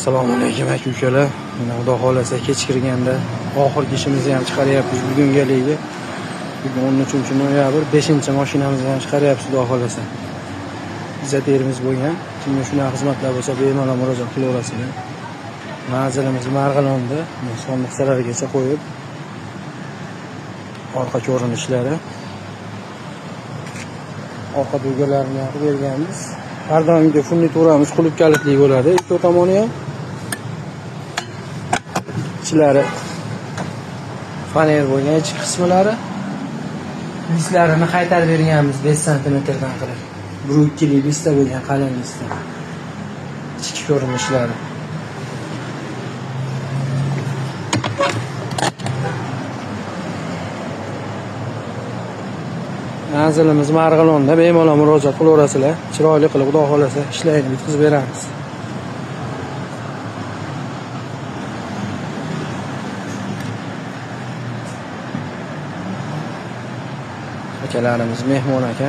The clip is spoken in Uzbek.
Assalomu alaykum aka-ukalar. Mana xudo xolasa kechikirganda oxirgi ishimizni ham chiqaryapmiz bugungaligi. Bugun 13-noyabr 5-mashinamizni ham chiqaryapmiz xudo xolasa. Bizatimiz bo'lgan. Kimga shunaqa xizmatlar bo'lsa bemalol murojaat qilaverasizlar. Manzilimiz Marg'ilonda, sonliq zarargacha qo'yib orqa ko'rinishlari, orqa dugalarini qilib berganmiz. Har doimgi furnituramiz qulub kalitli bo'ladi. Ikki tomoni ham ichlari faner bo'lgan, ichki qismlari lislarini qaytarib berganmiz 5 sm dan qilib. 1-2 lista bo'lgan, qalin lista. Ichki ko'rinishlari. Manzilimiz Marg'ilonda, bemalol murojaat qilaverasizlar. Chiroyli qilib xudo xolasa ishlarni bitkazib beramiz. Akalarimiz mehmon aka.